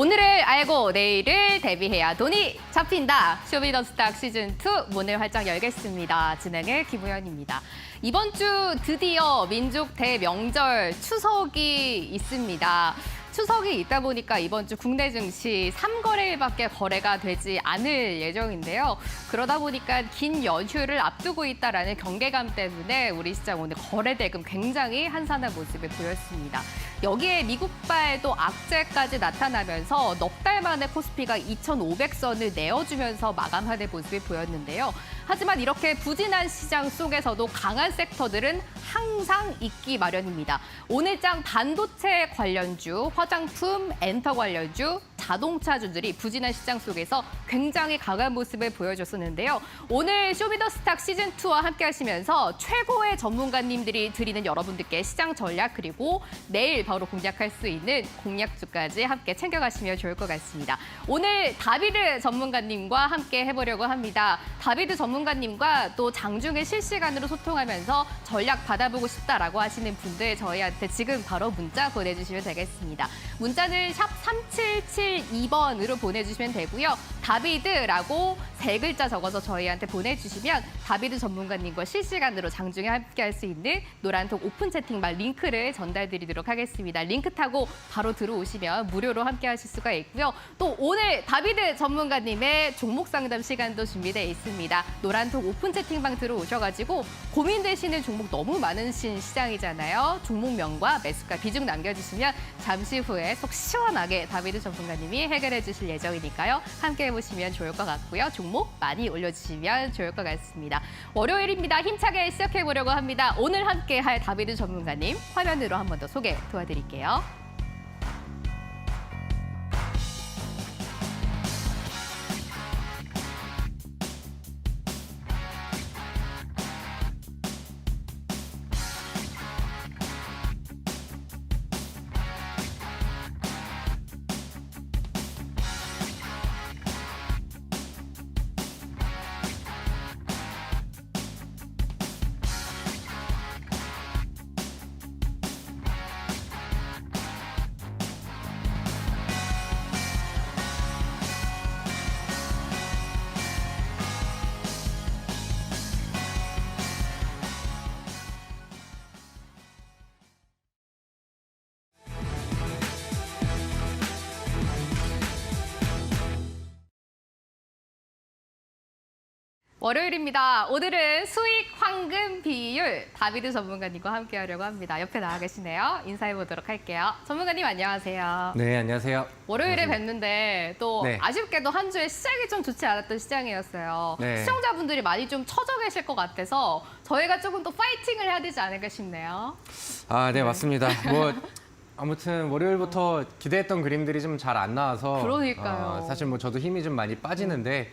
오늘을 알고 내일을 대비해야 돈이 잡힌다. 쇼미더스탁 시즌2 문을 활짝 열겠습니다. 진행의 김우현입니다. 이번 주 드디어 민족 대명절 추석이 있습니다. 추석이 있다 보니까 이번 주 국내 증시 3거래일밖에 거래가 되지 않을 예정인데요. 그러다 보니까 긴 연휴를 앞두고 있다라는 경계감 때문에 우리 시장 오늘 거래 대금 굉장히 한산한 모습을 보였습니다. 여기에 미국발 또 악재까지 나타나면서 넉 달 만에 코스피가 2,500선을 내어주면서 마감하는 모습을 보였는데요. 하지만 이렇게 부진한 시장 속에서도 강한 섹터들은 항상 있기 마련입니다. 오늘장 반도체 관련주, 화장품, 엔터 관련주, 자동차주들이 부진한 시장 속에서 굉장히 강한 모습을 보여줬었는데요. 오늘 쇼미더스탁 시즌2와 함께 하시면서 최고의 전문가님들이 드리는 여러분들께 시장 전략 그리고 내일 바로 공략할 수 있는 공략주까지 함께 챙겨가시면 좋을 것 같습니다. 오늘 다비드 전문가님과 함께 해보려고 합니다. 다비드 전문가님과 또 장중에 실시간으로 소통하면서 전략 받아보고 싶다라고 하시는 분들 저희한테 지금 바로 문자 보내주시면 되겠습니다. 문자는 샵 3772번으로 보내주시면 되고요. 다비드라고 3글자 적어서 저희한테 보내주시면 다비드 전문가님과 실시간으로 장중에 함께할 수 있는 노란톡 오픈 채팅방 링크를 전달드리도록 하겠습니다. 링크 타고 바로 들어오시면 무료로 함께하실 수가 있고요. 또 오늘 다비드 전문가님의 종목 상담 시간도 준비되어 있습니다. 노란톡 오픈 채팅방 들어오셔가지고 고민되시는 종목 너무 많으신 시장이잖아요. 종목명과 매수가 비중 남겨주시면 잠시 후에 속 시원하게 다비드 전문가님이 해결해 주실 예정이니까요. 함께 해보시면 좋을 것 같고요. 종목 많이 올려주시면 좋을 것 같습니다. 월요일입니다. 힘차게 시작해보려고 합니다. 오늘 함께할 다비드 전문가님 화면으로 한 번 더 소개 도와드릴게요. 월요일입니다. 오늘은 수익 황금 비율 다비드 전문가님과 함께 하려고 합니다. 옆에 나와 계시네요. 인사해 보도록 할게요. 전문가님 안녕하세요. 네, 안녕하세요. 월요일에 반갑습니다. 뵀는데 또 네. 아쉽게도 한 주에 시작이 좀 좋지 않았던 시장이었어요. 네. 시청자분들이 많이 좀 처져 계실 것 같아서 저희가 조금 더 파이팅을 해야 되지 않을까 싶네요. 아, 네, 맞습니다. 뭐 아무튼 월요일부터 기대했던 그림들이 좀 잘 안 나와서 그러니까요. 사실 뭐 저도 힘이 좀 많이 빠지는데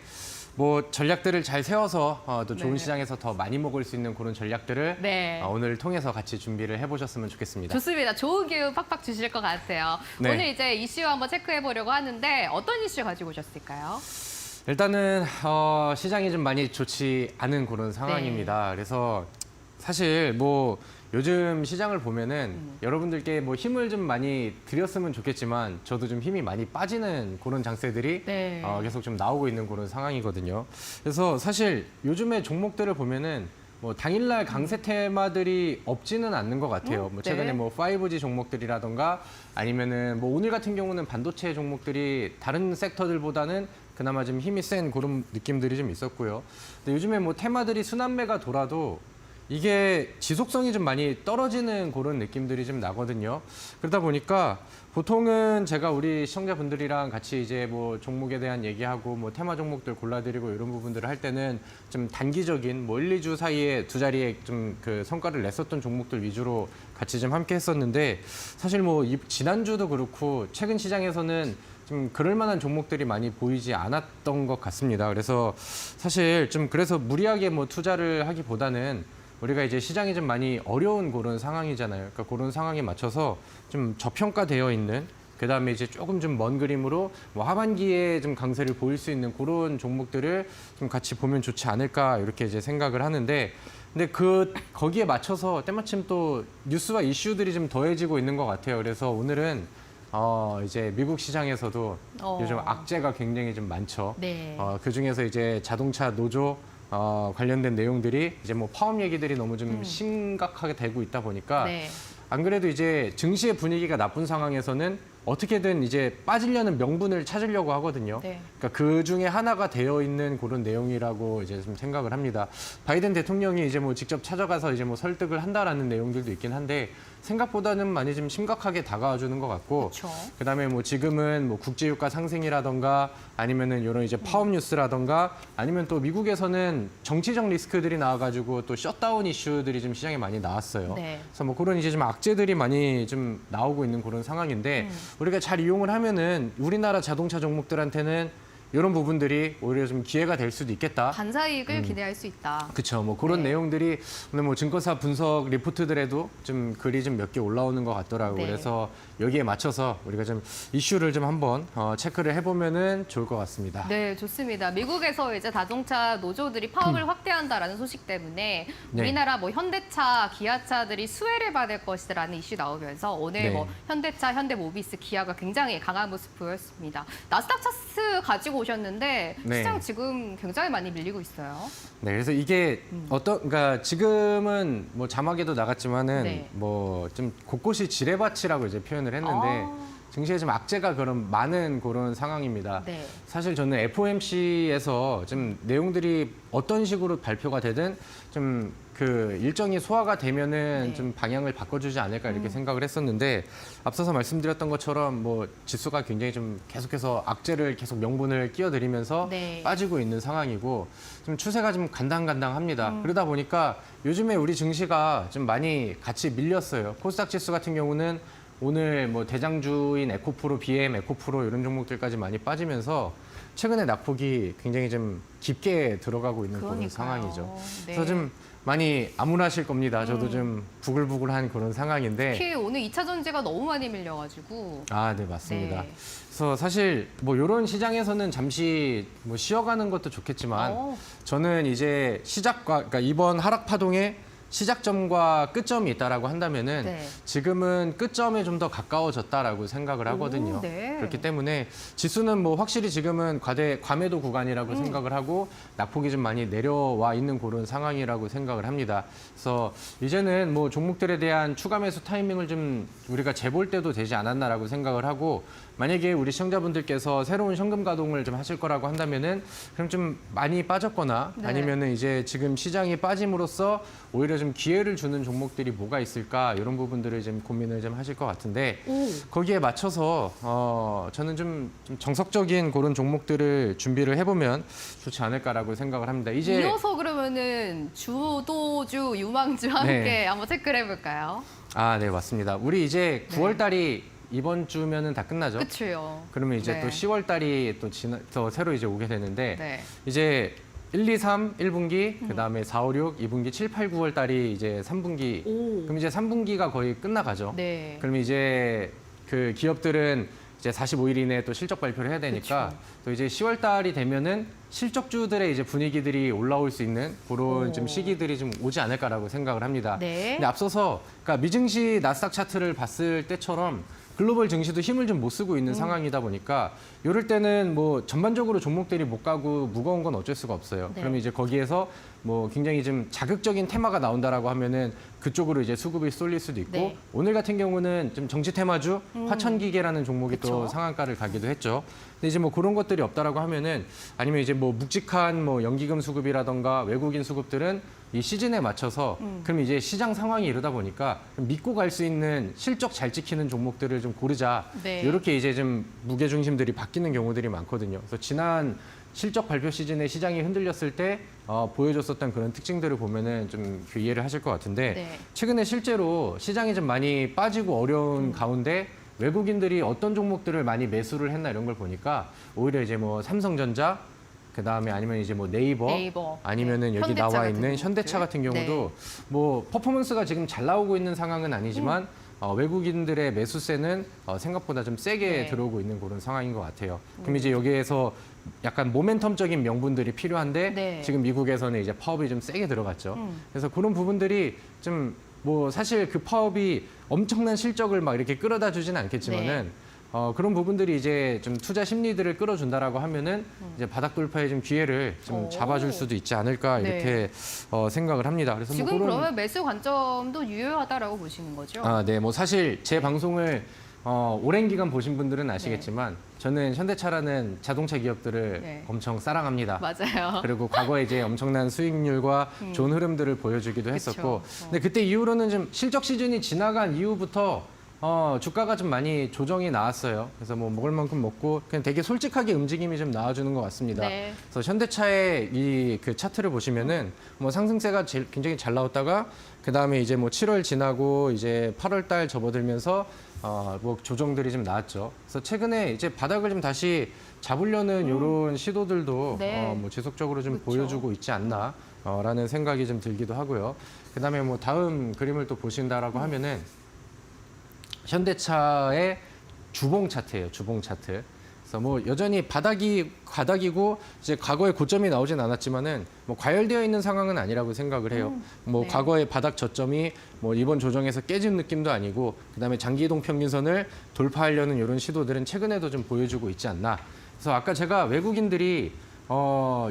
뭐 전략들을 잘 세워서 또 좋은 네. 시장에서 더 많이 먹을 수 있는 그런 전략들을 네. 오늘 통해서 같이 준비를 해보셨으면 좋겠습니다. 좋습니다. 좋은 기운 팍팍 주실 것 같아요. 네. 오늘 이제 이슈 한번 체크해 보려고 하는데 어떤 이슈 가지고 오셨을까요? 일단은 시장이 좀 많이 좋지 않은 그런 상황입니다. 그래서 사실 뭐 요즘 시장을 보면은 여러분들께 뭐 힘을 좀 많이 드렸으면 좋겠지만 저도 좀 힘이 많이 빠지는 그런 장세들이 네. 계속 좀 나오고 있는 그런 상황이거든요. 그래서 사실 요즘의 종목들을 보면은 뭐 당일날 강세 테마들이 없지는 않는 것 같아요. 뭐 최근에 네. 뭐 5G 종목들이라던가 아니면은 뭐 오늘 같은 경우는 반도체 종목들이 다른 섹터들보다는 그나마 좀 힘이 센 그런 느낌들이 좀 있었고요. 근데 요즘에 뭐 테마들이 순환매가 돌아도 이게 지속성이 좀 많이 떨어지는 그런 느낌들이 좀 나거든요. 그러다 보니까 보통은 제가 우리 시청자분들이랑 같이 이제 뭐 종목에 대한 얘기하고 뭐 테마 종목들 골라드리고 이런 부분들을 할 때는 좀 단기적인 뭐 1, 2주 사이에 두 자리에 좀 그 성과를 냈었던 종목들 위주로 같이 좀 함께 했었는데 사실 뭐 지난주도 그렇고 최근 시장에서는 좀 그럴 만한 종목들이 많이 보이지 않았던 것 같습니다. 그래서 사실 좀 그래서 무리하게 뭐 투자를 하기보다는 우리가 이제 시장이 좀 많이 어려운 그런 상황이잖아요. 그러니까 그런 상황에 맞춰서 좀 저평가되어 있는 그다음에 이제 조금 좀 먼 그림으로 뭐 하반기에 좀 강세를 보일 수 있는 그런 종목들을 좀 같이 보면 좋지 않을까 이렇게 이제 생각을 하는데 근데 거기에 맞춰서 때마침 또 뉴스와 이슈들이 좀 더해지고 있는 것 같아요. 그래서 오늘은 이제 미국 시장에서도 요즘 악재가 굉장히 좀 많죠. 네. 그 중에서 이제 자동차 노조 관련된 내용들이 이제 뭐 파업 얘기들이 너무 좀 심각하게 되고 있다 보니까 네. 안 그래도 이제 증시의 분위기가 나쁜 상황에서는 어떻게든 이제 빠지려는 명분을 찾으려고 하거든요. 네. 그러니까 그 중에 하나가 되어 있는 그런 내용이라고 이제 좀 생각을 합니다. 바이든 대통령이 이제 뭐 직접 찾아가서 이제 뭐 설득을 한다라는 내용들도 있긴 한데 생각보다는 많이 좀 심각하게 다가와 주는 것 같고 그렇죠. 그다음에 뭐 지금은 뭐 국제유가 상승이라던가 아니면은 이런 이제 파업 뉴스라던가 아니면 또 미국에서는 정치적 리스크들이 나와가지고 또 셧다운 이슈들이 좀 시장에 많이 나왔어요. 네. 그래서 뭐 그런 이제 좀 악재들이 많이 좀 나오고 있는 그런 상황인데 우리가 잘 이용을 하면은 우리나라 자동차 종목들한테는 이런 부분들이 오히려 좀 기회가 될 수도 있겠다. 반사이익을 기대할 수 있다. 그렇죠. 뭐 그런 네. 내용들이 오늘 뭐 증권사 분석 리포트들에도 좀 글이 좀 몇 개 올라오는 것 같더라고요. 네. 그래서 여기에 맞춰서 우리가 좀 이슈를 좀 한번 체크를 해보면은 좋을 것 같습니다. 네, 좋습니다. 미국에서 이제 자동차 노조들이 파업을 확대한다라는 소식 때문에 네. 우리나라 뭐 현대차, 기아차들이 수혜를 받을 것이라는 이슈 나오면서 오늘 네. 뭐 현대차, 현대모비스, 기아가 굉장히 강한 모습 보였습니다. 나스닥 차트 가지고 오셨는데 네. 시장 지금 굉장히 많이 밀리고 있어요. 네, 그래서 이게 그러니까 지금은 뭐 자막에도 나갔지만은 네. 뭐 좀 곳곳이 지뢰밭이라고 이제 표현을 했는데 증시에 좀 악재가 그런 많은 그런 상황입니다. 네. 사실 저는 FOMC에서 좀 내용들이 어떤 식으로 발표가 되든 좀 그 일정이 소화가 되면은 네. 좀 방향을 바꿔주지 않을까 이렇게 생각을 했었는데 앞서서 말씀드렸던 것처럼 뭐 지수가 굉장히 좀 계속해서 악재를 계속 명분을 끼워드리면서 네. 빠지고 있는 상황이고 좀 추세가 좀 간당간당합니다. 그러다 보니까 요즘에 우리 증시가 좀 많이 같이 밀렸어요. 코스닥 지수 같은 경우는 오늘 뭐 대장주인 에코프로, BM, 에코프로 이런 종목들까지 많이 빠지면서 최근에 낙폭이 굉장히 좀 깊게 들어가고 있는 그런 그러니까요. 상황이죠. 네. 그래서 좀 많이 암울하실 겁니다. 저도 좀 부글부글한 그런 상황인데. 특히 오늘 2차 전지가 너무 많이 밀려가지고. 아, 네, 맞습니다. 네. 그래서 사실 뭐 이런 시장에서는 잠시 뭐 쉬어가는 것도 좋겠지만 저는 이제 그러니까 이번 하락 파동에 시작점과 끝점이 있다라고 한다면은 네. 지금은 끝점에 좀 더 가까워졌다라고 생각을 하거든요. 네. 그렇기 때문에 지수는 뭐 확실히 지금은 과매도 구간이라고 생각을 하고 낙폭이 좀 많이 내려와 있는 그런 상황이라고 생각을 합니다. 그래서 이제는 뭐 종목들에 대한 추가 매수 타이밍을 좀 우리가 재볼 때도 되지 않았나라고 생각을 하고 만약에 우리 시청자분들께서 새로운 현금 가동을 좀 하실 거라고 한다면은 그럼 좀 많이 빠졌거나 네. 아니면은 이제 지금 시장이 빠짐으로써 오히려 좀 기회를 주는 종목들이 뭐가 있을까 이런 부분들을 좀 고민을 좀 하실 것 같은데 거기에 맞춰서 저는 좀 정석적인 그런 종목들을 준비를 해보면 좋지 않을까라고 생각을 합니다. 이제 이어서 그러면은 주도주, 유망주 함께 네. 한번 체크를 해볼까요? 네, 맞습니다. 우리 이제 9월 달이 이번 주면은 다 끝나죠. 그렇죠. 그러면 이제 네. 또 10월 달이 또 새로 이제 오게 되는데 네. 이제 1, 2, 3, 1분기, 그다음에 4, 5, 6, 2분기, 7, 8, 9월 달이 이제 3분기. 그럼 이제 3분기가 거의 끝나가죠. 네. 그럼 이제 그 기업들은 이제 45일 이내에 또 실적 발표를 해야 되니까 그쵸. 또 이제 10월 달이 되면은 실적주들의 이제 분위기들이 올라올 수 있는 그런 오. 좀 시기들이 좀 오지 않을까라고 생각을 합니다. 네. 근데 앞서서 그러니까 미증시 나스닥 차트를 봤을 때처럼 글로벌 증시도 힘을 좀 못 쓰고 있는 상황이다 보니까 이럴 때는 뭐 전반적으로 종목들이 못 가고 무거운 건 어쩔 수가 없어요. 네. 그러면 이제 거기에서 뭐 굉장히 좀 자극적인 테마가 나온다라고 하면은 그쪽으로 이제 수급이 쏠릴 수도 있고 네. 오늘 같은 경우는 좀 정치 테마주 화천기계라는 종목이 또 그쵸. 상한가를 가기도 했죠. 근데 이제 뭐 그런 것들이 없다라고 하면은 아니면 이제 뭐 묵직한 뭐 연기금 수급이라던가 외국인 수급들은 이 시즌에 맞춰서 그럼 이제 시장 상황이 이러다 보니까 믿고 갈 수 있는 실적 잘 지키는 종목들을 좀 고르자. 네. 이렇게 이제 좀 무게 중심들이 바뀌는 경우들이 많거든요. 그래서 지난 실적 발표 시즌에 시장이 흔들렸을 때 보여줬었던 그런 특징들을 보면은 좀 이해를 하실 것 같은데 네. 최근에 실제로 시장이 좀 많이 빠지고 어려운 가운데 외국인들이 어떤 종목들을 많이 매수를 했나 이런 걸 보니까 오히려 이제 뭐 삼성전자 그다음에 아니면 이제 뭐 네이버, 아니면은 네. 여기 현대차 나와 같은 있는 현대차 같은 종목들. 경우도 뭐 퍼포먼스가 지금 잘 나오고 있는 상황은 아니지만 외국인들의 매수세는 생각보다 좀 세게 네. 들어오고 있는 그런 상황인 것 같아요. 그럼 이제 여기에서 약간 모멘텀적인 명분들이 필요한데 네. 지금 미국에서는 이제 파업이 좀 세게 들어갔죠. 그래서 그런 부분들이 좀 뭐 사실 그 파업이 엄청난 실적을 막 이렇게 끌어다 주지는 않겠지만은 그런 부분들이 이제 좀 투자 심리들을 끌어준다라고 하면은 이제 바닥 돌파의 좀 기회를 좀 오. 잡아줄 수도 있지 않을까 네. 이렇게 생각을 합니다. 그래서 지금 뭐 그런 그러면 매수 관점도 유효하다라고 보시는 거죠? 네, 뭐 사실 제 방송을 오랜 기간 보신 분들은 아시겠지만 저는 현대차라는 자동차 기업들을 네. 엄청 사랑합니다. 맞아요. 그리고 과거에 이제 엄청난 수익률과 좋은 흐름들을 보여주기도 했었고, 그쵸. 근데 그때 이후로는 좀 실적 시즌이 지나간 이후부터 주가가 좀 많이 조정이 나왔어요. 그래서 뭐 먹을 만큼 먹고 그냥 되게 솔직하게 움직임이 좀 나와주는 것 같습니다. 네. 그래서 현대차의 이 그 차트를 보시면은 뭐 상승세가 굉장히 잘 나왔다가 그 다음에 이제 뭐 7월 지나고 이제 8월 달 접어들면서 뭐 조정들이 좀 나왔죠. 그래서 최근에 이제 바닥을 좀 다시 잡으려는 이런 시도들도 네. 뭐 지속적으로 좀 그쵸. 보여주고 있지 않나 라는 생각이 좀 들기도 하고요. 그 다음에 뭐 다음 그림을 또 보신다라고 하면은 현대차의 주봉 차트예요. 주봉 차트. 그래서 뭐 여전히 바닥이고 이제 과거에 고점이 나오진 않았지만은 뭐 과열되어 있는 상황은 아니라고 생각을 해요. 뭐 네. 과거의 바닥 저점이 뭐 이번 조정에서 깨진 느낌도 아니고 그다음에 장기 이동 평균선을 돌파하려는 이런 시도들은 최근에도 좀 보여주고 있지 않나. 그래서 아까 제가 외국인들이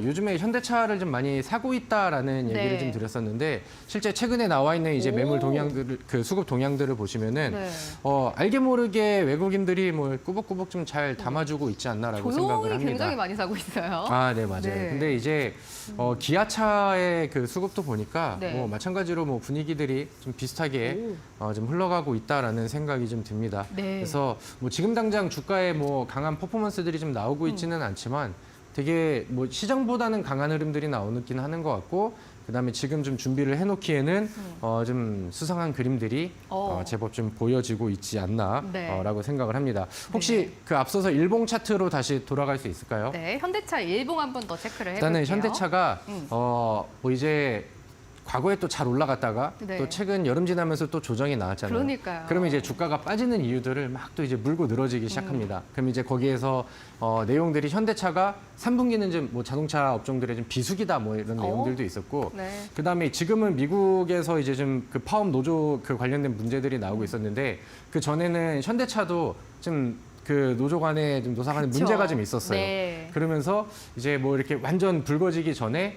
요즘에 현대차를 좀 많이 사고 있다라는 얘기를 네. 좀 드렸었는데 실제 최근에 나와 있는 이제 오. 매물 동향들을 그 수급 동향들을 보시면은 네. 알게 모르게 외국인들이 뭐 꾸벅꾸벅 좀 잘 담아주고 있지 않나라고 생각을 조용히 합니다. 굉장히 많이 사고 있어요. 아, 네, 맞아요. 네. 근데 이제 기아차의 그 수급도 보니까 네. 뭐 마찬가지로 뭐 분위기들이 좀 비슷하게 좀 흘러가고 있다라는 생각이 좀 듭니다. 네. 그래서 뭐 지금 당장 주가에 뭐 강한 퍼포먼스들이 좀 나오고 있지는 않지만 되게 뭐 시장보다는 강한 흐름들이 나오긴 하는 것 같고 그다음에 지금 좀 준비를 해놓기에는 좀 수상한 그림들이 제법 좀 보여지고 있지 않나라고 네. 생각을 합니다. 혹시 네. 그 앞서서 일봉 차트로 다시 돌아갈 수 있을까요? 네, 현대차 일봉 한 번 더 체크를 해볼게요. 일단은 현대차가 뭐 이제 과거에 또 잘 올라갔다가 네. 또 최근 여름 지나면서 또 조정이 나왔잖아요. 그러니까요. 그러면 이제 주가가 빠지는 이유들을 막 또 이제 물고 늘어지기 시작합니다. 그럼 이제 거기에서 내용들이 현대차가 3분기는 좀 뭐 자동차 업종들의 좀 비수기다 뭐 이런 내용들도 있었고 네. 그다음에 지금은 미국에서 이제 좀 그 파업 노조 그 관련된 문제들이 나오고 있었는데 그 전에는 현대차도 좀 그 노조 간에 좀 노사 간에 그쵸. 문제가 좀 있었어요. 네. 그러면서 이제 뭐 이렇게 완전 붉어지기 전에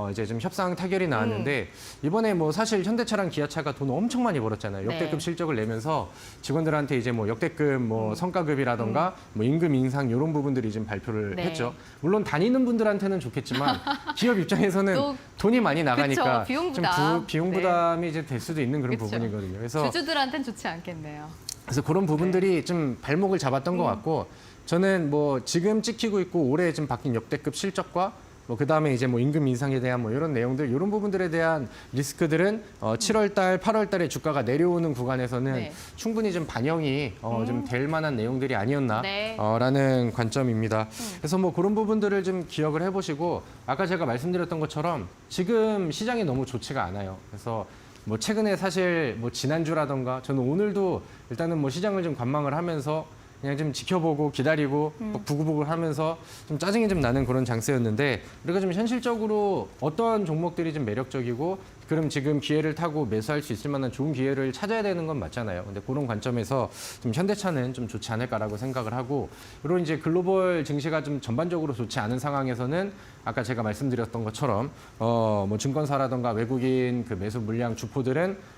이제 좀 협상 타결이 나왔는데 이번에 뭐 사실 현대차랑 기아차가 돈 엄청 많이 벌었잖아요. 역대급 네. 실적을 내면서 직원들한테 이제 뭐 역대급 뭐 성과급이라던가 뭐 임금 인상 이런 부분들이 좀 발표를 네. 했죠. 물론 다니는 분들한테는 좋겠지만 기업 입장에서는 또 돈이 많이 나가니까 그쵸, 비용 좀 부담. 비용 네. 부담이 이제 될 수도 있는 그런 그쵸. 부분이거든요. 그래서 주주들한테는 좋지 않겠네요. 그래서 그런 부분들이 좀 발목을 잡았던 것 같고 저는 뭐 지금 찍히고 있고 올해 좀 바뀐 역대급 실적과 뭐 그다음에 이제 뭐 임금 인상에 대한 뭐 이런 내용들 이런 부분들에 대한 리스크들은 7월 달, 8월 달에 주가가 내려오는 구간에서는 네. 충분히 좀 반영이 좀 될 만한 내용들이 아니었나 네. 라는 관점입니다. 그래서 뭐 그런 부분들을 좀 기억을 해보시고 아까 제가 말씀드렸던 것처럼 지금 시장이 너무 좋지가 않아요. 그래서 뭐 최근에 사실 뭐 지난주라던가 저는 오늘도 일단은 뭐 시장을 좀 관망을 하면서 그냥 좀 지켜보고 기다리고 막 부글부글 하면서 좀 짜증이 좀 나는 그런 장세였는데 우리가 좀 현실적으로 어떤 종목들이 좀 매력적이고 그럼 지금 기회를 타고 매수할 수 있을 만한 좋은 기회를 찾아야 되는 건 맞잖아요. 근데 그런 관점에서 좀 현대차는 좀 좋지 않을까라고 생각을 하고 이런 이제 글로벌 증시가 좀 전반적으로 좋지 않은 상황에서는 아까 제가 말씀드렸던 것처럼 뭐 증권사라던가 외국인 그 매수 물량 주포들은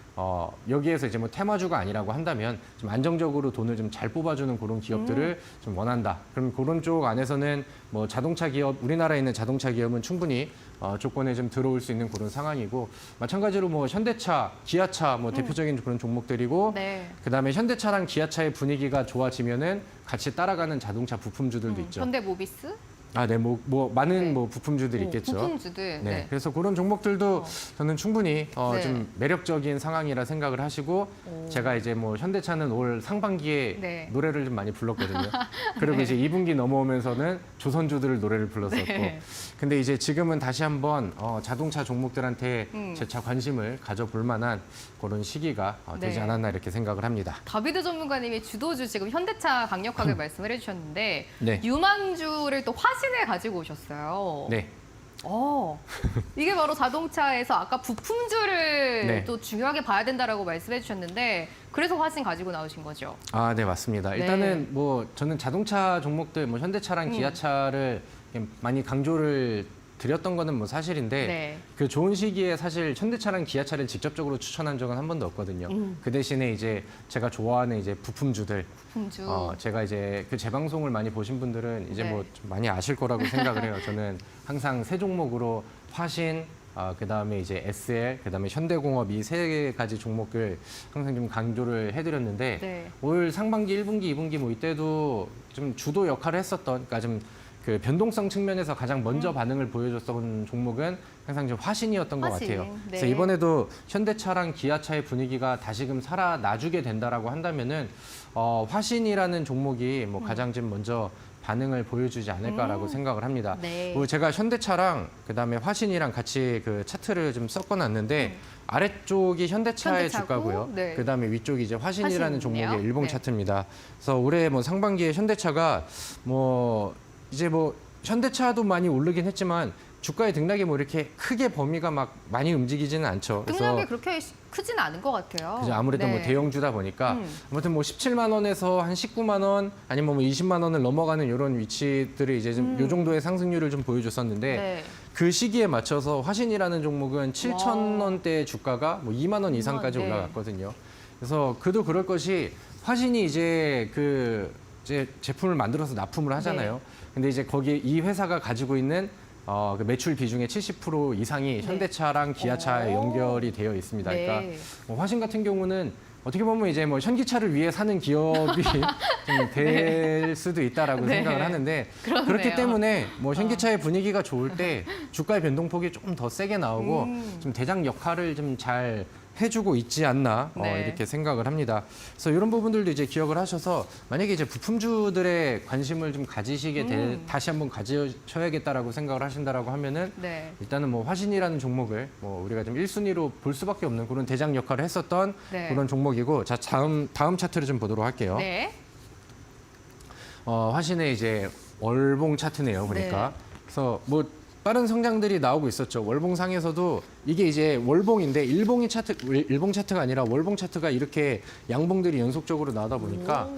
여기에서 이제 뭐 테마주가 아니라고 한다면 좀 안정적으로 돈을 좀 잘 뽑아주는 그런 기업들을 좀 원한다. 그럼 그런 쪽 안에서는 뭐 자동차 기업, 우리나라에 있는 자동차 기업은 충분히 조건에 좀 들어올 수 있는 그런 상황이고 마찬가지로 뭐 현대차, 기아차 뭐 대표적인 그런 종목들이고 네. 그다음에 현대차랑 기아차의 분위기가 좋아지면은 같이 따라가는 자동차 부품주들도 있죠. 현대모비스? 아, 네, 뭐 많은 네. 뭐 부품주들이 있겠죠. 부품주들. 네, 네. 그래서 그런 종목들도 저는 충분히 네. 좀 매력적인 상황이라 생각을 하시고 제가 이제 뭐 현대차는 올 상반기에 네. 노래를 좀 많이 불렀거든요. 그리고 이제 2분기 넘어오면서는 조선주들 노래를 불렀었고 네. 근데 이제 지금은 다시 한번 자동차 종목들한테 음. 재차 관심을 가져볼 만한 그런 시기가 되지 네. 않았나 이렇게 생각을 합니다. 다비드 전문가님이 주도주 지금 현대차 강력하게 말씀을 해주셨는데 네. 유망주를 또 화신에 가지고 오셨어요. 네. 이게 바로 자동차에서 아까 부품줄을 네. 또 중요하게 봐야 된다라고 말씀해 주셨는데 그래서 화신 가지고 나오신 거죠? 아, 네, 맞습니다. 네. 일단은 뭐 저는 자동차 종목들, 뭐 현대차랑 기아차를 많이 강조를 드렸던 거는 뭐 사실인데 네. 그 좋은 시기에 사실 현대차랑 기아차를 직접적으로 추천한 적은 한 번도 없거든요. 그 대신에 이제 제가 좋아하는 이제 부품주들, 부품줄. 제가 이제 그 재방송을 많이 보신 분들은 이제 네. 뭐 좀 많이 아실 거라고 생각을 해요. 저는 항상 세 종목으로 화신, 그다음에 이제 SL, 그다음에 현대공업 이 세 가지 종목을 항상 좀 강조를 해드렸는데 네. 올 상반기, 1분기, 2분기 뭐 이때도 좀 주도 역할을 했었던, 그러니까 좀 그 변동성 측면에서 가장 먼저 반응을 보여줬던 종목은 항상 좀 화신이었던 것 화신, 같아요. 네. 그래서 이번에도 현대차랑 기아차의 분위기가 다시금 살아나주게 된다라고 한다면은 화신이라는 종목이 뭐 가장 좀 먼저 반응을 보여주지 않을까라고 생각을 합니다. 네. 그리고 제가 현대차랑 그다음에 화신이랑 같이 그 차트를 좀 섞어놨는데 아래쪽이 현대차의 현대차고, 주가고요. 네. 그다음에 위쪽이 이제 화신이라는 화신이네요. 종목의 일봉 네. 차트입니다. 그래서 올해 뭐 상반기에 현대차가 뭐 이제 뭐 현대차도 많이 오르긴 했지만 주가의 등락이 뭐 이렇게 크게 범위가 막 많이 움직이지는 않죠. 등락이 그렇게 크진 않은 것 같아요. 그죠. 아무래도 네. 뭐 대형주다 보니까 아무튼 뭐 17만 원에서 한 19만 원 아니면 뭐 20만 원을 넘어가는 이런 위치들이 이제 좀 요 정도의 상승률을 좀 보여줬었는데 네. 그 시기에 맞춰서 화신이라는 종목은 7천 원대 주가가 뭐 2만 원 이상까지 네. 올라갔거든요. 그래서 그도 그럴 것이 화신이 이제 이제 제품을 만들어서 납품을 하잖아요. 네. 근데 이제 거기에 이 회사가 가지고 있는 그 매출 비중의 70% 이상이 현대차랑 기아차에 연결이 되어 있습니다. 네. 그러니까 뭐 화신 같은 경우는 어떻게 보면 이제 뭐 현기차를 위해 사는 기업이 좀 될 수도 있다라고 네. 생각을 하는데 그렇네요. 그렇기 때문에 뭐 현기차의 분위기가 좋을 때 주가의 변동폭이 조금 더 세게 나오고 좀 대장 역할을 좀 잘 해주고 있지 않나 네. 이렇게 생각을 합니다. 그래서 이런 부분들도 이제 기억을 하셔서 만약에 이제 부품주들의 관심을 좀 가지시게 다시 한번 가지셔야겠다라고 생각을 하신다라고 하면은 네. 일단은 뭐 화신이라는 종목을 뭐 우리가 좀 1순위로 볼 수밖에 없는 그런 대장 역할을 했었던 네. 그런 종목이고 자 다음 차트를 좀 보도록 할게요. 네. 화신의 이제 월봉 차트네요. 보니까 그래서 뭐 빠른 성장들이 나오고 있었죠. 월봉상에서도 이게 이제 월봉인데 일봉 차트가 아니라 월봉 차트가 이렇게 양봉들이 연속적으로 나오다 보니까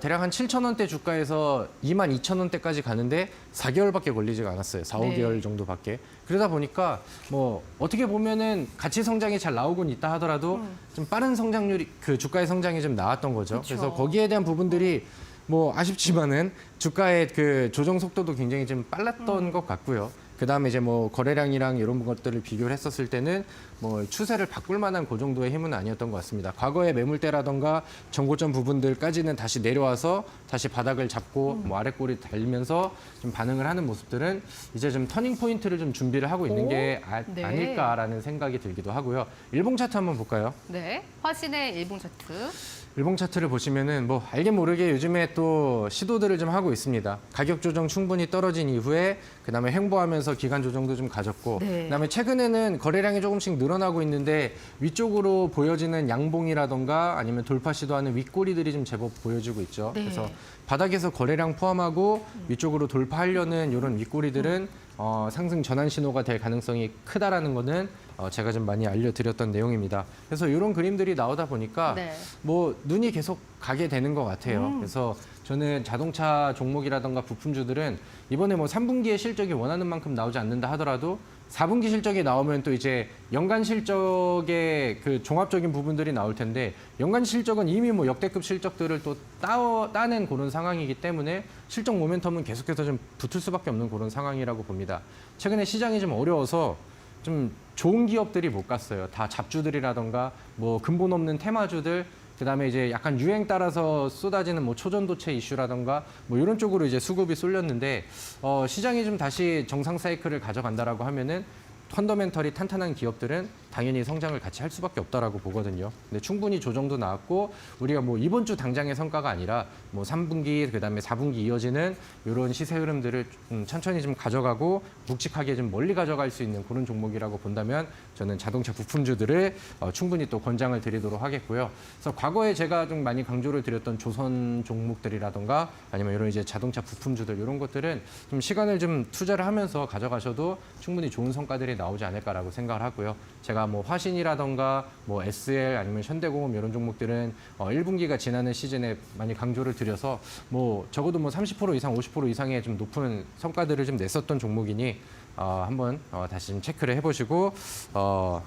대략 한 7천 원대 주가에서 2만 2천 원대까지 가는데 4개월밖에 걸리지가 않았어요. 4, 네. 5개월 정도밖에. 그러다 보니까 뭐 어떻게 보면은 가치 성장이 잘 나오곤 있다 하더라도 좀 빠른 성장률이 그 주가의 성장이 좀 나왔던 거죠. 그쵸. 그래서 거기에 대한 부분들이 뭐 아쉽지만은 주가의 그 조정 속도도 굉장히 좀 빨랐던 것 같고요. 그다음에 이제 뭐 거래량이랑 이런 것들을 비교를 했었을 때는 뭐 추세를 바꿀 만한 그 정도의 힘은 아니었던 것 같습니다. 과거의 매물대라던가 정고점 부분들까지는 다시 내려와서 다시 바닥을 잡고 뭐 아랫골이 달리면서 좀 반응을 하는 모습들은 이제 좀 터닝 포인트를 좀 준비를 하고 있는 게 네. 아닐까라는 생각이 들기도 하고요. 일봉 차트 한번 볼까요? 네. 화신의 일봉 차트. 일봉 차트를 보시면은 뭐 알게 모르게 요즘에 또 시도들을 좀 하고 있습니다. 가격 조정 충분히 떨어진 이후에 그다음에 횡보하면서 기간 조정도 좀 가졌고 네. 그다음에 최근에는 거래량이 조금씩 늘어나고 있는데 위쪽으로 보여지는 양봉이라던가 아니면 돌파 시도하는 윗꼬리들이 좀 제법 보여지고 있죠. 네. 그래서 바닥에서 거래량 포함하고 위쪽으로 돌파하려는 이런 윗꼬리들은 상승 전환 신호가 될 가능성이 크다라는 거는 제가 좀 많이 알려드렸던 내용입니다. 그래서 이런 그림들이 나오다 보니까 네. 뭐 눈이 계속 가게 되는 것 같아요. 그래서 저는 자동차 종목이라던가 부품주들은 이번에 뭐 3분기에 실적이 원하는 만큼 나오지 않는다 하더라도 4분기 실적이 나오면 또 이제 연간 실적의 그 종합적인 부분들이 나올 텐데 연간 실적은 이미 뭐 역대급 실적들을 또 따낸 그런 상황이기 때문에 실적 모멘텀은 계속해서 좀 붙을 수밖에 없는 그런 상황이라고 봅니다. 최근에 시장이 좀 어려워서 좀 좋은 기업들이 못 갔어요. 다 잡주들이라던가 뭐 근본 없는 테마주들 그다음에 이제 약간 유행 따라서 쏟아지는 뭐 초전도체 이슈라던가 뭐 이런 쪽으로 이제 수급이 쏠렸는데 시장이 좀 다시 정상 사이클을 가져간다라고 하면은 펀더멘털이 탄탄한 기업들은 당연히 성장을 같이 할 수밖에 없다라고 보거든요. 근데 충분히 조정도 나왔고 우리가 뭐 이번 주 당장의 성과가 아니라 뭐 3분기 그다음에 4분기 이어지는 이런 시세 흐름들을 천천히 좀 가져가고 묵직하게 좀 멀리 가져갈 수 있는 그런 종목이라고 본다면 저는 자동차 부품주들을 충분히 또 권장을 드리도록 하겠고요. 그래서 과거에 제가 좀 많이 강조를 드렸던 조선 종목들이라던가 아니면 이런 이제 자동차 부품주들 이런 것들은 좀 시간을 좀 투자를 하면서 가져가셔도 충분히 좋은 성과들이 나오지 않을까라고 생각을 하고요. 제가 뭐 화신이라던가 뭐 SL 아니면 현대공업 이런 종목들은 1분기가 지나는 시즌에 많이 강조를 드려서 뭐 적어도 뭐 30% 이상, 50% 이상의 좀 높은 성과들을 좀 냈었던 종목이니 한번 다시 좀 체크를 해보시고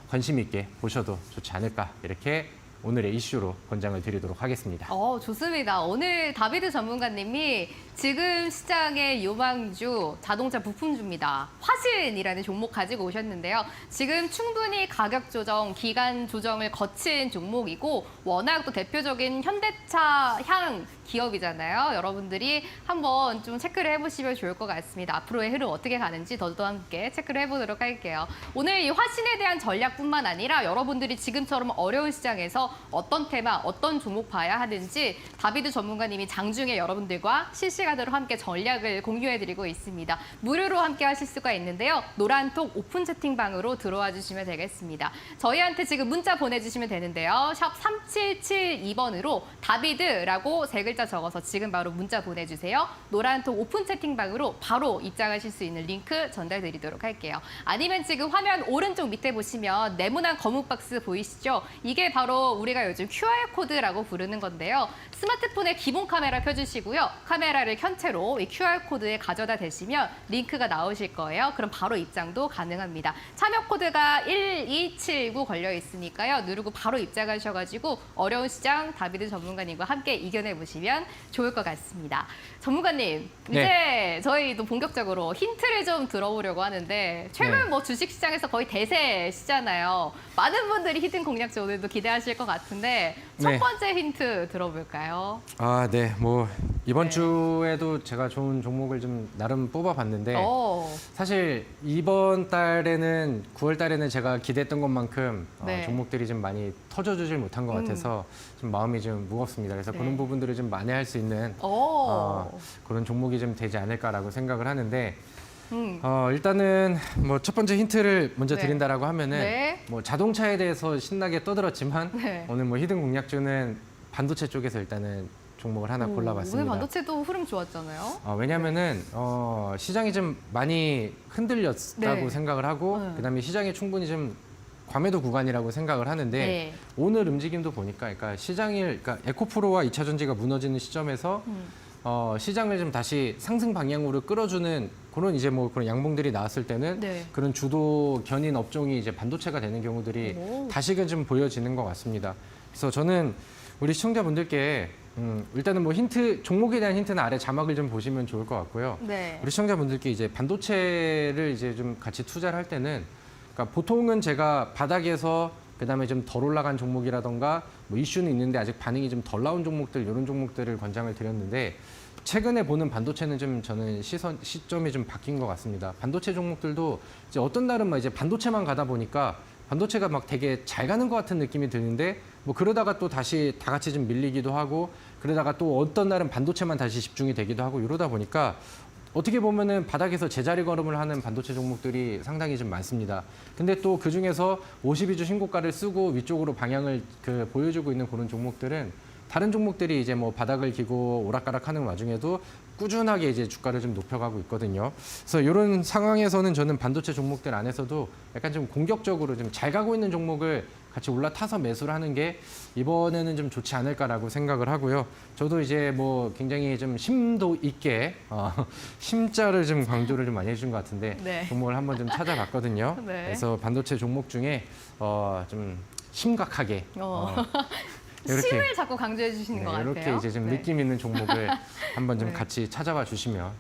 관심 있게 보셔도 좋지 않을까 이렇게 오늘의 이슈로 권장을 드리도록 하겠습니다. 좋습니다. 오늘 다비드 전문가님이 지금 시장의 유망주 자동차 부품주입니다. 화신이라는 종목 가지고 오셨는데요. 지금 충분히 가격 조정, 기간 조정을 거친 종목이고 워낙 또 대표적인 현대차 향 기업이잖아요. 여러분들이 한번 좀 체크를 해보시면 좋을 것 같습니다. 앞으로의 흐름 어떻게 가는지 저도 함께 체크를 해보도록 할게요. 오늘 이 화신에 대한 전략뿐만 아니라 여러분들이 지금처럼 어려운 시장에서 어떤 테마, 어떤 종목 봐야 하는지 다비드 전문가님이 장중에 여러분들과 실시간으로 함께 전략을 공유해드리고 있습니다. 무료로 함께 하실 수가 있는데요. 노란톡 오픈 채팅방으로 들어와 주시면 되겠습니다. 저희한테 지금 문자 보내주시면 되는데요. 샵 3772번으로 다비드라고 세 글자 적어서 지금 바로 문자 보내주세요. 노란톡 오픈 채팅방으로 바로 입장하실 수 있는 링크 전달드리도록 할게요. 아니면 지금 화면 오른쪽 밑에 보시면 네모난 검은 박스 보이시죠? 이게 바로 우리가 요즘 QR코드라고 부르는 건데요. 스마트폰에 기본 카메라 켜주시고요. 카메라를 켠 채로 이 QR코드에 가져다 대시면 링크가 나오실 거예요. 그럼 바로 입장도 가능합니다. 참여 코드가 1279 걸려 있으니까요. 누르고 바로 입장하셔가지고 어려운 시장 다비드 전문가님과 함께 이겨내 보시면 좋을 것 같습니다. 전문가님, 이제 저희도 본격적으로 힌트를 좀 들어보려고 하는데 최근 뭐 주식시장에서 거의 대세시잖아요. 많은 분들이 히든 공략주 오늘도 기대하실 것 같은데 첫 번째 힌트 들어볼까요? 네. 뭐 이번 주에도 제가 좋은 종목을 좀 나름 뽑아봤는데 사실 이번 달에는 9월 달에는 제가 기대했던 것만큼 종목들이 좀 많이 터져주질 못한 것 같아서 좀 마음이 좀 무겁습니다. 그래서 그런 부분들을 좀 만회할 수 있는 그런 종목이 좀 되지 않을까라고 생각을 하는데 일단은 뭐 첫 번째 힌트를 먼저 드린다라고 하면은 뭐 자동차에 대해서 신나게 떠들었지만 오늘 뭐 히든 공략주는 반도체 쪽에서 일단은 종목을 하나 골라봤습니다. 오늘 반도체도 흐름 좋았잖아요. 왜냐하면은 시장이 좀 많이 흔들렸다고 생각을 하고 그다음에 시장이 충분히 좀 과매도 구간이라고 생각을 하는데 오늘 움직임도 보니까 그러니까 그러니까 에코프로와 2차전지가 무너지는 시점에서 시장을 좀 다시 상승 방향으로 끌어주는 그런 이제 뭐 그런 양봉들이 나왔을 때는 그런 주도 견인 업종이 이제 반도체가 되는 경우들이 다시금 좀 보여지는 것 같습니다. 그래서 저는 우리 시청자분들께 일단은 뭐 종목에 대한 힌트는 아래 자막을 좀 보시면 좋을 것 같고요. 우리 시청자분들께 이제 반도체를 이제 좀 같이 투자를 할 때는 그러니까 보통은 제가 바닥에서 그다음에 좀 덜 올라간 종목이라던가 뭐 이슈는 있는데 아직 반응이 좀 덜 나온 종목들 이런 종목들을 권장을 드렸는데 최근에 보는 반도체는 좀 저는 시점이 좀 바뀐 것 같습니다. 반도체 종목들도 이제 어떤 날은 막 이제 반도체만 가다 보니까 반도체가 막 되게 잘 가는 것 같은 느낌이 드는데 뭐 그러다가 또 다시 다 같이 좀 밀리기도 하고 그러다가 또 어떤 날은 반도체만 다시 집중이 되기도 하고 이러다 보니까 어떻게 보면은 바닥에서 제자리 걸음을 하는 반도체 종목들이 상당히 좀 많습니다. 근데 또 그중에서 52주 신고가를 쓰고 위쪽으로 방향을 보여주고 있는 그런 종목들은 다른 종목들이 이제 뭐 바닥을 기고 오락가락하는 와중에도 꾸준하게 이제 주가를 좀 높여가고 있거든요. 그래서 이런 상황에서는 저는 반도체 종목들 안에서도 약간 좀 공격적으로 좀 잘 가고 있는 종목을 같이 올라타서 매수를 하는 게 이번에는 좀 좋지 않을까라고 생각을 하고요. 저도 이제 뭐 굉장히 좀 심도 있게 심자를 좀 강조를 좀 많이 해준 것 같은데 종목을 한번 좀 찾아봤거든요. 그래서 반도체 종목 중에 좀 심각하게 이렇게, 심을 자꾸 강조해 주시는 것 같아요. 이렇게 이제 좀 느낌 있는 종목을 한번 좀 같이 찾아봐 주시면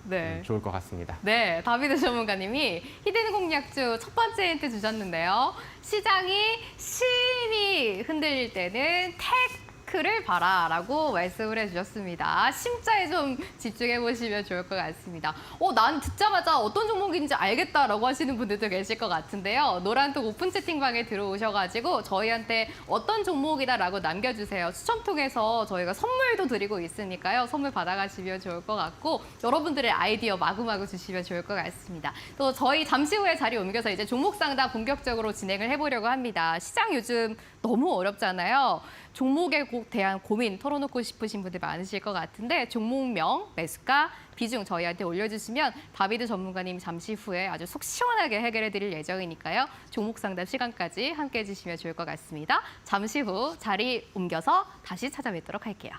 좋을 것 같습니다. 네, 다비드 전문가님이 히든 공략주 첫 번째 힌트 주셨는데요. 시장이 심히 흔들릴 때는 마스크를 봐라라고 말씀을 해주셨습니다. 심자에 좀 집중해 보시면 좋을 것 같습니다. 난 듣자마자 어떤 종목인지 알겠다라고 하시는 분들도 계실 것 같은데요. 노란톡 오픈 채팅방에 들어오셔가지고 저희한테 어떤 종목이다라고 남겨주세요. 추첨 통해서 저희가 선물도 드리고 있으니까요. 선물 받아가시면 좋을 것 같고 여러분들의 아이디어 마구마구 주시면 좋을 것 같습니다. 또 저희 잠시 후에 자리 옮겨서 이제 종목 상담 본격적으로 진행을 해보려고 합니다. 시장 요즘 너무 어렵잖아요. 종목에 대한 고민 털어놓고 싶으신 분들 많으실 것 같은데 종목명, 매수가, 비중 저희한테 올려주시면 다비드 전문가님 잠시 후에 아주 속 시원하게 해결해 드릴 예정이니까요. 종목 상담 시간까지 함께해 주시면 좋을 것 같습니다. 잠시 후 자리 옮겨서 다시 찾아뵙도록 할게요.